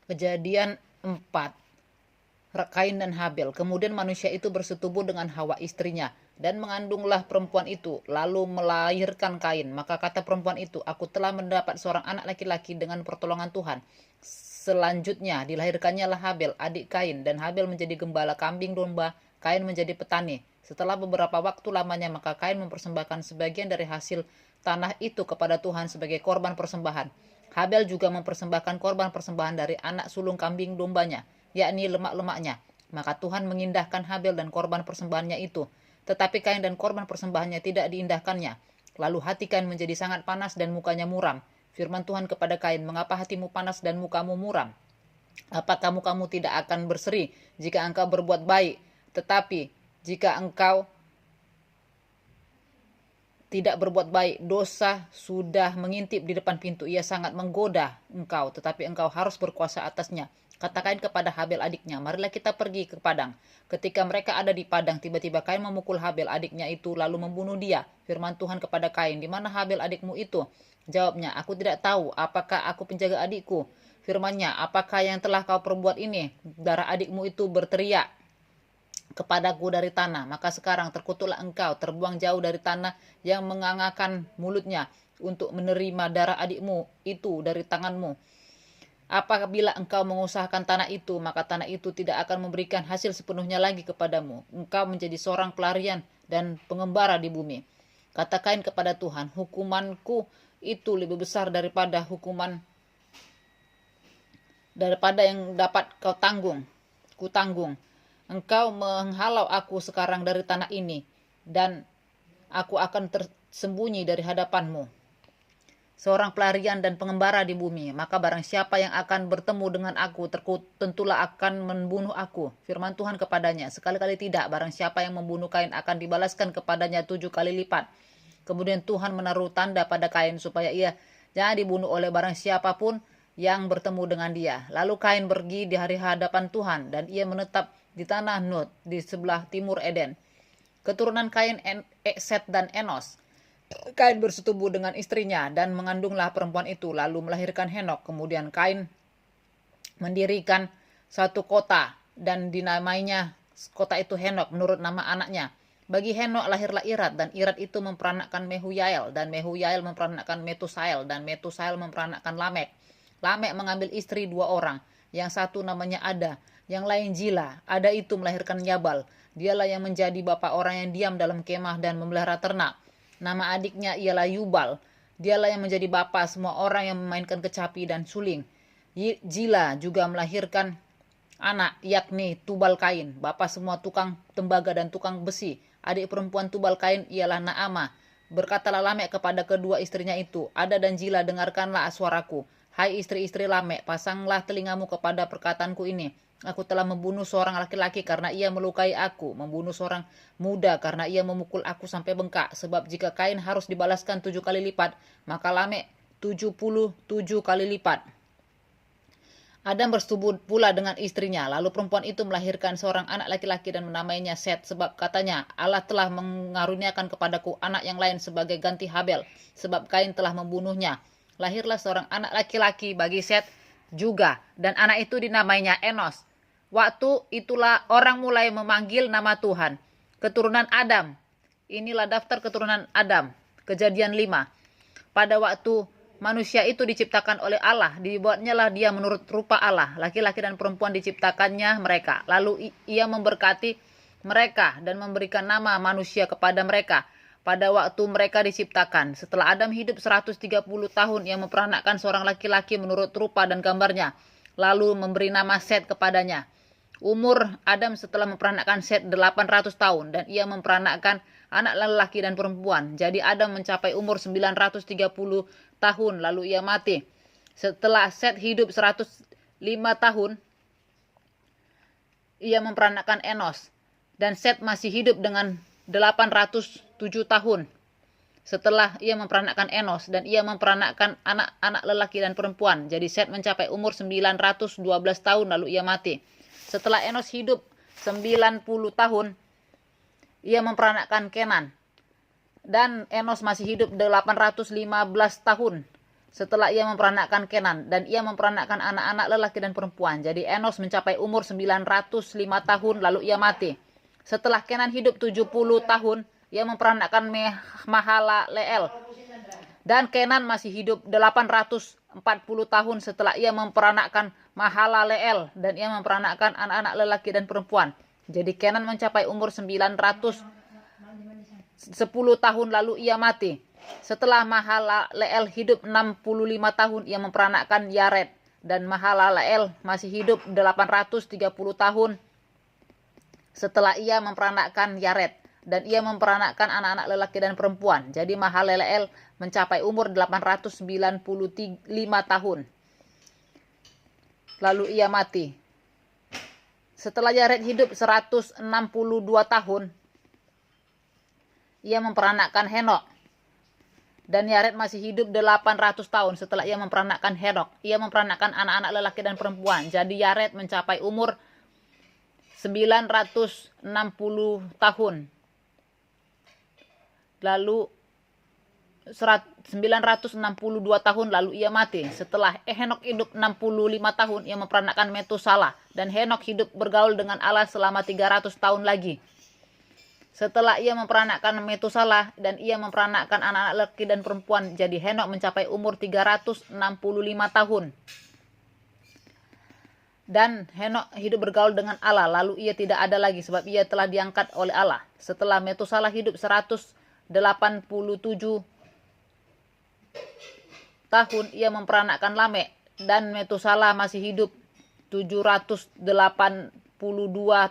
Kejadian 4. Kain dan Habel. Kemudian manusia itu bersetubuh dengan Hawa istrinya, dan mengandunglah perempuan itu, lalu melahirkan Kain. Maka kata perempuan itu, aku telah mendapat seorang anak laki-laki dengan pertolongan Tuhan. Selanjutnya dilahirkannya lah Habel, adik Kain, dan Habel menjadi gembala kambing domba, Kain menjadi petani. Setelah beberapa waktu lamanya, maka Kain mempersembahkan sebagian dari hasil tanah itu kepada Tuhan sebagai korban persembahan. Habel juga mempersembahkan korban persembahan dari anak sulung kambing dombanya, yakni lemak-lemaknya. Maka Tuhan mengindahkan Habel dan korban persembahannya itu, tetapi Kain dan korban persembahannya tidak diindahkannya. Lalu hati Kain menjadi sangat panas dan mukanya muram. Firman Tuhan kepada Kain, mengapa hatimu panas dan mukamu muram? Apakah mukamu tidak akan berseri jika engkau berbuat baik? Tetapi jika engkau tidak berbuat baik, dosa sudah mengintip di depan pintu. Ia sangat menggoda engkau, tetapi engkau harus berkuasa atasnya. Katakan kepada Habel adiknya, marilah kita pergi ke padang. Ketika mereka ada di padang, tiba-tiba Kain memukul Habel adiknya itu, lalu membunuh dia. Firman Tuhan kepada Kain, di mana Habel adikmu itu? Jawabnya, aku tidak tahu. Apakah aku penjaga adikku? Firman-Nya, apakah yang telah kau perbuat ini? Darah adikmu itu berteriak kepadaku dari tanah, maka sekarang terkutuklah engkau, terbuang jauh dari tanah yang mengangakan mulutnya untuk menerima darah adikmu itu dari tanganmu. Apabila engkau mengusahakan tanah itu, maka tanah itu tidak akan memberikan hasil sepenuhnya lagi kepadamu. Engkau menjadi seorang pelarian dan pengembara di bumi. Katakan kepada Tuhan, hukumanku itu lebih besar daripada yang dapat ku tanggung. Engkau menghalau aku sekarang dari tanah ini, dan aku akan tersembunyi dari hadapanmu, seorang pelarian dan pengembara di bumi. Maka barang siapa yang akan bertemu dengan aku, tentulah akan membunuh aku. Firman Tuhan kepadanya, sekali-kali tidak, barang siapa yang membunuh Kain akan dibalaskan kepadanya 7 kali lipat. Kemudian Tuhan menaruh tanda pada Kain supaya ia jangan dibunuh oleh barang siapapun yang bertemu dengan dia. Lalu Kain pergi di hari hadapan Tuhan, dan ia menetap di tanah Nod di sebelah timur Eden. Keturunan Kain, Set dan Enos. Kain bersetubuh dengan istrinya dan mengandunglah perempuan itu, lalu melahirkan Henok. Kemudian Kain mendirikan satu kota dan dinamainya kota itu Henok menurut nama anaknya. Bagi Henok lahirlah Irad, dan Irad itu memperanakkan Mehuyael, dan Mehuyael memperanakkan Metusael, dan Metusael memperanakkan Lamek. Lamek mengambil istri 2 orang, yang satu namanya Ada, yang lain Jila. Ada itu melahirkan Yabal. Dialah yang menjadi bapa orang yang diam dalam kemah dan memelihara ternak. Nama adiknya ialah Yubal. Dialah yang menjadi bapa semua orang yang memainkan kecapi dan suling. Jila juga melahirkan anak, yakni Tubal Kain, bapa semua tukang tembaga dan tukang besi. Adik perempuan Tubal Kain ialah Naama. Berkatalah Lamek kepada kedua istrinya itu, Ada dan Jila, dengarkanlah suaraku. Hai istri-istri Lamek, pasanglah telingamu kepada perkataanku ini. Aku telah membunuh seorang laki-laki karena ia melukai aku, membunuh seorang muda karena ia memukul aku sampai bengkak. Sebab jika Kain harus dibalaskan 7 kali lipat, maka Lamek 77 kali lipat. Adam bersetubuh pula dengan istrinya, lalu perempuan itu melahirkan seorang anak laki-laki dan menamainya Set, sebab katanya, Allah telah mengaruniakan kepadaku anak yang lain sebagai ganti Habel, sebab Kain telah membunuhnya. Lahirlah seorang anak laki-laki bagi Set juga, dan anak itu dinamainya Enos. Waktu itulah orang mulai memanggil nama Tuhan. Keturunan Adam. Inilah daftar keturunan Adam. Kejadian 5. Pada waktu manusia itu diciptakan oleh Allah, dibuatnya lah dia menurut rupa Allah. Laki-laki dan perempuan diciptakannya mereka. Lalu ia memberkati mereka dan memberikan nama manusia kepada mereka pada waktu mereka diciptakan. Setelah Adam hidup 130 tahun, ia memperanakkan seorang laki-laki menurut rupa dan gambarnya, lalu memberi nama Set kepadanya. Umur Adam setelah memperanakkan Set 800 tahun, dan ia memperanakkan anak lelaki dan perempuan. Jadi Adam mencapai umur 930 tahun, lalu ia mati. Setelah Set hidup 105 tahun, ia memperanakkan Enos, dan Set masih hidup dengan 807 tahun setelah ia memperanakkan Enos, dan ia memperanakkan anak-anak lelaki dan perempuan. Jadi Set mencapai umur 912 tahun, lalu ia mati. Setelah Enos hidup 90 tahun, ia memperanakkan Kenan, dan Enos masih hidup 815 tahun setelah ia memperanakkan Kenan, dan ia memperanakkan anak-anak lelaki dan perempuan. Jadi Enos mencapai umur 905 tahun lalu ia mati. Setelah Kenan hidup 70 tahun, ia memperanakkan Mahalaleel. Dan Kenan masih hidup 840 tahun setelah ia memperanakkan Mahalaleel, dan ia memperanakkan anak-anak lelaki dan perempuan. Jadi Kenan mencapai umur 910 tahun lalu ia mati. Setelah Mahalaleel hidup 65 tahun, ia memperanakkan Yared, dan Mahalaleel masih hidup 830 tahun setelah ia memperanakkan Yared, dan ia memperanakkan anak-anak lelaki dan perempuan. Jadi Mahalaleel mencapai umur 895 tahun lalu ia mati. Setelah Yared hidup 162 tahun, ia memperanakkan Henok, dan Yared masih hidup 800 tahun setelah ia memperanakkan Henok. Ia memperanakkan anak-anak lelaki dan perempuan. Jadi Yared mencapai umur 960 tahun. Lalu 962 tahun lalu ia mati. Setelah Henok hidup 65 tahun, ia memperanakkan Metusalah, dan Henok hidup bergaul dengan Allah selama 300 tahun lagi. Setelah ia memperanakkan Metusalah dan ia memperanakkan anak-anak lelaki dan perempuan, jadi Henok mencapai umur 365 tahun. Dan Henok hidup bergaul dengan Allah, lalu ia tidak ada lagi sebab ia telah diangkat oleh Allah. Setelah Metusalah hidup 187 tahun, ia memperanakkan Lamek, dan Metusalah masih hidup 782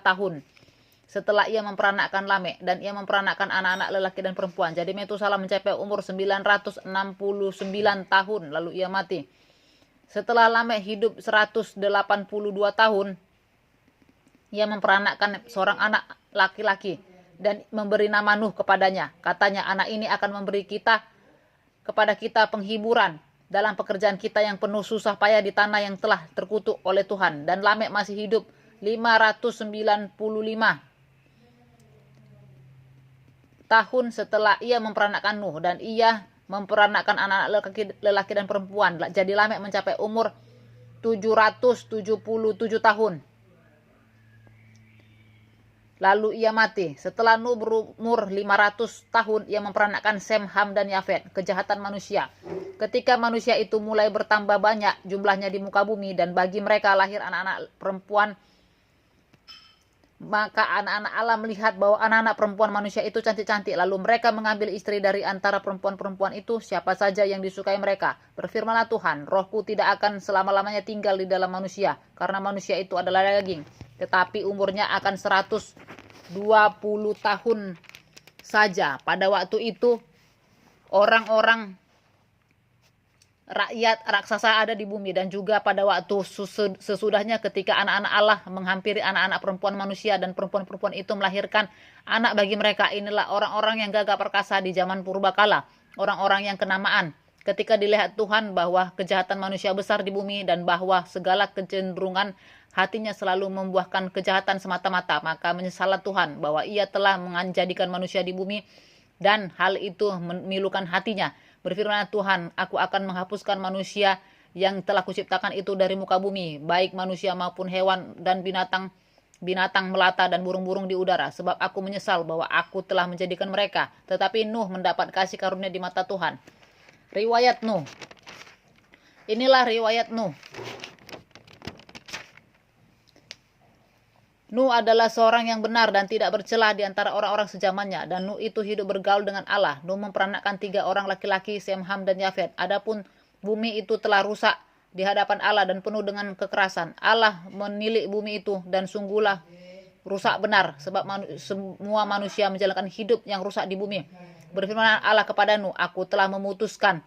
tahun setelah ia memperanakkan Lamek, dan ia memperanakkan anak-anak lelaki dan perempuan. Jadi Metusalah mencapai umur 969 tahun lalu ia mati. Setelah Lamek hidup 182 tahun, ia memperanakkan seorang anak laki-laki dan memberi nama Nuh kepadanya. Katanya, anak ini akan memberi kepada kita penghiburan dalam pekerjaan kita yang penuh susah payah di tanah yang telah terkutuk oleh Tuhan. Dan Lamek masih hidup 595 tahun setelah ia memperanakkan Nuh, dan ia memperanakkan anak-anak lelaki dan perempuan. Jadi Lamek mencapai umur 777 tahun lalu ia mati. Setelah Nuh berumur 500 tahun, ia memperanakkan Sem, Ham, dan Yafet. Kejahatan manusia. Ketika manusia itu mulai bertambah banyak jumlahnya di muka bumi, dan bagi mereka lahir anak-anak perempuan, maka anak-anak Allah melihat bahwa anak-anak perempuan manusia itu cantik-cantik. Lalu mereka mengambil istri dari antara perempuan-perempuan itu, siapa saja yang disukai mereka. Berfirmanlah Tuhan, rohku tidak akan selama-lamanya tinggal di dalam manusia, karena manusia itu adalah daging, tetapi umurnya akan 120 tahun saja. Pada waktu itu orang-orang rakyat raksasa ada di bumi, dan juga pada waktu sesudahnya ketika anak-anak Allah menghampiri anak-anak perempuan manusia, dan perempuan-perempuan itu melahirkan anak bagi mereka. Inilah orang-orang yang gagah perkasa di zaman purbakala, orang-orang yang kenamaan. Ketika dilihat Tuhan bahwa kejahatan manusia besar di bumi, dan bahwa segala kecenderungan hatinya selalu membuahkan kejahatan semata-mata, maka menyesallah Tuhan bahwa ia telah menjadikan manusia di bumi, dan hal itu memilukan hatinya. Berfirman Tuhan, aku akan menghapuskan manusia yang telah kuciptakan itu dari muka bumi, baik manusia maupun hewan dan binatang melata dan burung-burung di udara, sebab aku menyesal bahwa aku telah menjadikan mereka. Tetapi Nuh mendapat kasih karunia di mata Tuhan. Riwayat Nuh. Inilah riwayat Nuh. Nuh adalah seorang yang benar dan tidak bercela di antara orang-orang sezamannya, dan Nuh itu hidup bergaul dengan Allah. Nuh memperanakkan 3 orang laki-laki, Sem, Ham, dan Yafet. Adapun bumi itu telah rusak di hadapan Allah dan penuh dengan kekerasan. Allah menilik bumi itu, dan sungguhlah rusak benar, sebab semua manusia menjalankan hidup yang rusak di bumi. Berfirman Allah kepada Nuh, aku telah memutuskan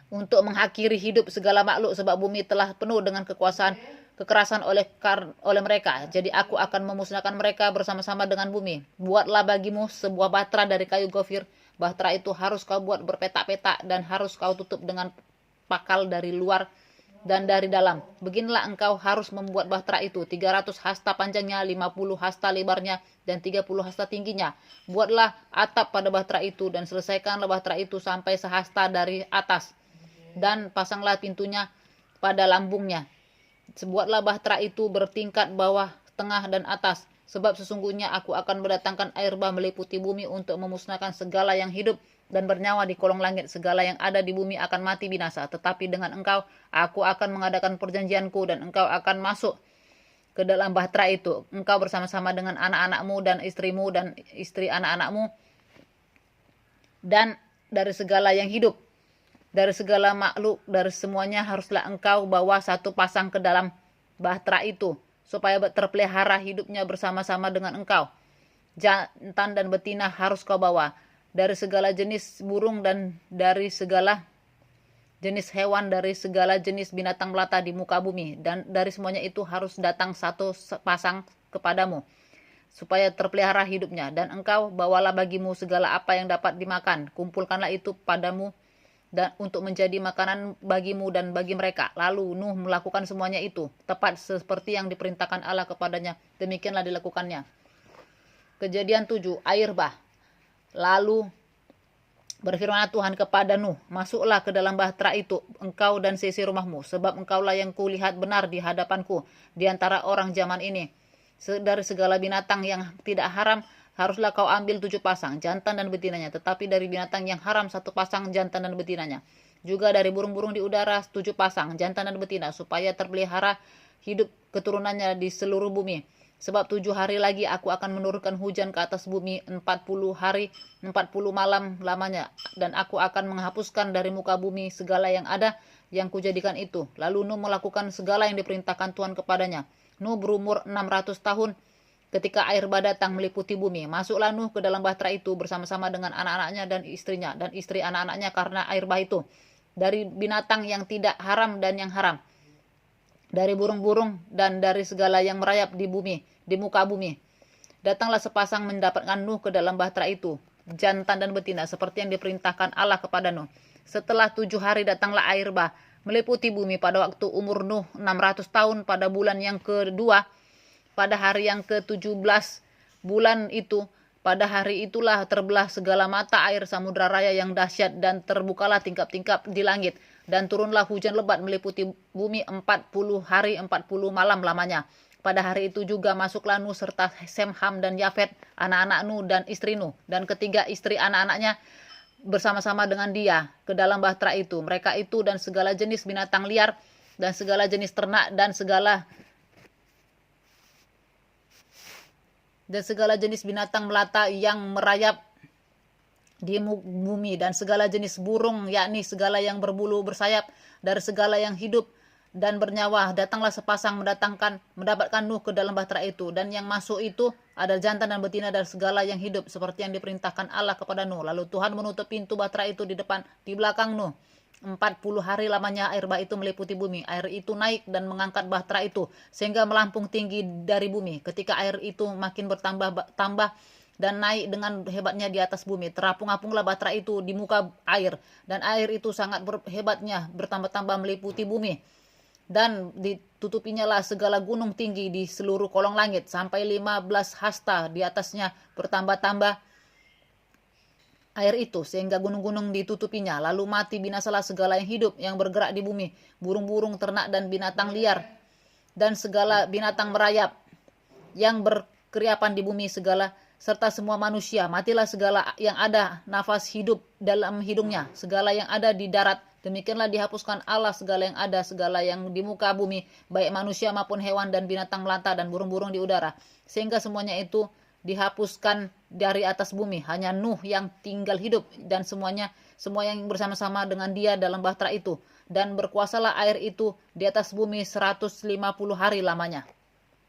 untuk mengakhiri hidup segala makhluk, sebab bumi telah penuh dengan kekerasan oleh mereka. Jadi aku akan memusnahkan mereka bersama-sama dengan bumi. Buatlah bagimu sebuah bahtera dari kayu gofir. Bahtera itu harus kau buat berpetak-petak, dan harus kau tutup dengan pakal dari luar dan dari dalam. Beginilah engkau harus membuat bahtera itu. 300 hasta panjangnya, 50 hasta lebarnya, dan 30 hasta tingginya. Buatlah atap pada bahtera itu, dan selesaikanlah bahtera itu sampai sehasta dari atas. dan pasanglah pintunya pada lambungnya. Sebuatlah bahtera itu bertingkat bawah, tengah, dan atas. Sebab sesungguhnya aku akan mendatangkan air bah meliputi bumi untuk memusnahkan segala yang hidup dan bernyawa di kolong langit. Segala yang ada di bumi akan mati binasa. Tetapi dengan engkau, aku akan mengadakan perjanjianku dan engkau akan masuk ke dalam bahtera itu. Engkau bersama-sama dengan anak-anakmu dan istrimu dan istri anak-anakmu dan dari segala yang hidup. Dari segala makhluk, dari semuanya haruslah engkau bawa satu pasang ke dalam bahtera itu, supaya terpelihara hidupnya bersama-sama dengan engkau. Jantan dan betina harus kau bawa. Dari segala jenis burung dan dari segala jenis hewan, dari segala jenis binatang melata di muka bumi. Dan dari semuanya itu harus datang satu pasang kepadamu, supaya terpelihara hidupnya. Dan engkau bawalah bagimu segala apa yang dapat dimakan. Kumpulkanlah itu padamu dan untuk menjadi makanan bagimu dan bagi mereka. Lalu Nuh melakukan semuanya itu, tepat seperti yang diperintahkan Allah kepadanya. Demikianlah dilakukannya. Kejadian 7, air bah. Lalu berfirman Tuhan kepada Nuh, masuklah ke dalam bahtera itu, engkau dan seisi rumahmu, sebab engkaulah yang kulihat benar di hadapanku di antara orang zaman ini. Dari segala binatang yang tidak haram, haruslah kau ambil 7 pasang, jantan dan betinanya. Tetapi dari binatang yang haram, 1 pasang, jantan dan betinanya. Juga dari burung-burung di udara, 7 pasang, jantan dan betina, supaya terpelihara hidup keturunannya di seluruh bumi. Sebab 7 hari lagi aku akan menurunkan hujan ke atas bumi 40 hari, 40 malam lamanya. Dan aku akan menghapuskan dari muka bumi segala yang ada yang kujadikan itu. Lalu Nuh melakukan segala yang diperintahkan Tuhan kepadanya. Nuh berumur 600 tahun ketika air bah datang meliputi bumi. Masuklah Nuh ke dalam bahtera itu bersama-sama dengan anak-anaknya dan istrinya dan istri anak-anaknya karena air bah itu. Dari binatang yang tidak haram dan yang haram, dari burung-burung dan dari segala yang merayap di bumi, di muka bumi. Datanglah sepasang mendapatkan Nuh ke dalam bahtera itu, jantan dan betina, seperti yang diperintahkan Allah kepada Nuh. Setelah 7 hari datanglah air bah meliputi bumi pada waktu umur Nuh 600 tahun pada bulan yang kedua. Pada hari yang ke-17 bulan itu, pada hari itulah terbelah segala mata air samudra raya yang dahsyat dan terbukalah tingkap-tingkap di langit. Dan turunlah hujan lebat meliputi bumi 40 hari 40 malam lamanya. Pada hari itu juga masuklah Nuh serta Sem, Ham dan Yafet, anak-anak Nuh dan istri Nuh, dan ketiga istri anak-anaknya bersama-sama dengan dia ke dalam bahtera itu. Mereka itu dan segala jenis binatang liar dan segala jenis ternak dan segala jenis binatang melata yang merayap di bumi dan segala jenis burung, yakni segala yang berbulu bersayap dari segala yang hidup dan bernyawa. Datanglah sepasang mendapatkan Nuh ke dalam bahtera itu, dan yang masuk itu ada jantan dan betina dari segala yang hidup seperti yang diperintahkan Allah kepada Nuh. Lalu Tuhan menutup pintu bahtera itu di belakang Nuh. 40 hari lamanya air bah itu meliputi bumi. Air itu naik dan mengangkat bahtera itu sehingga melampung tinggi dari bumi. Ketika air itu makin bertambah dan naik dengan hebatnya di atas bumi, terapung-apunglah bahtera itu di muka air, dan air itu sangat hebatnya bertambah-tambah meliputi bumi. Dan ditutupinya lah segala gunung tinggi di seluruh kolong langit sampai 15 hasta di atasnya bertambah-tambah air itu sehingga gunung-gunung ditutupinya. Lalu mati binasalah segala yang hidup yang bergerak di bumi, burung-burung, ternak dan binatang liar dan segala binatang merayap yang berkeriapan di bumi segala serta semua manusia. Matilah segala yang ada nafas hidup dalam hidungnya, segala yang ada di darat. Demikianlah dihapuskan Allah segala yang ada, segala yang di muka bumi, baik manusia maupun hewan dan binatang melata dan burung-burung di udara, sehingga semuanya itu dihapuskan dari atas bumi. Hanya Nuh yang tinggal hidup dan semua yang bersama-sama dengan dia dalam bahtera itu. Dan berkuasalah air itu di atas bumi 150 hari lamanya.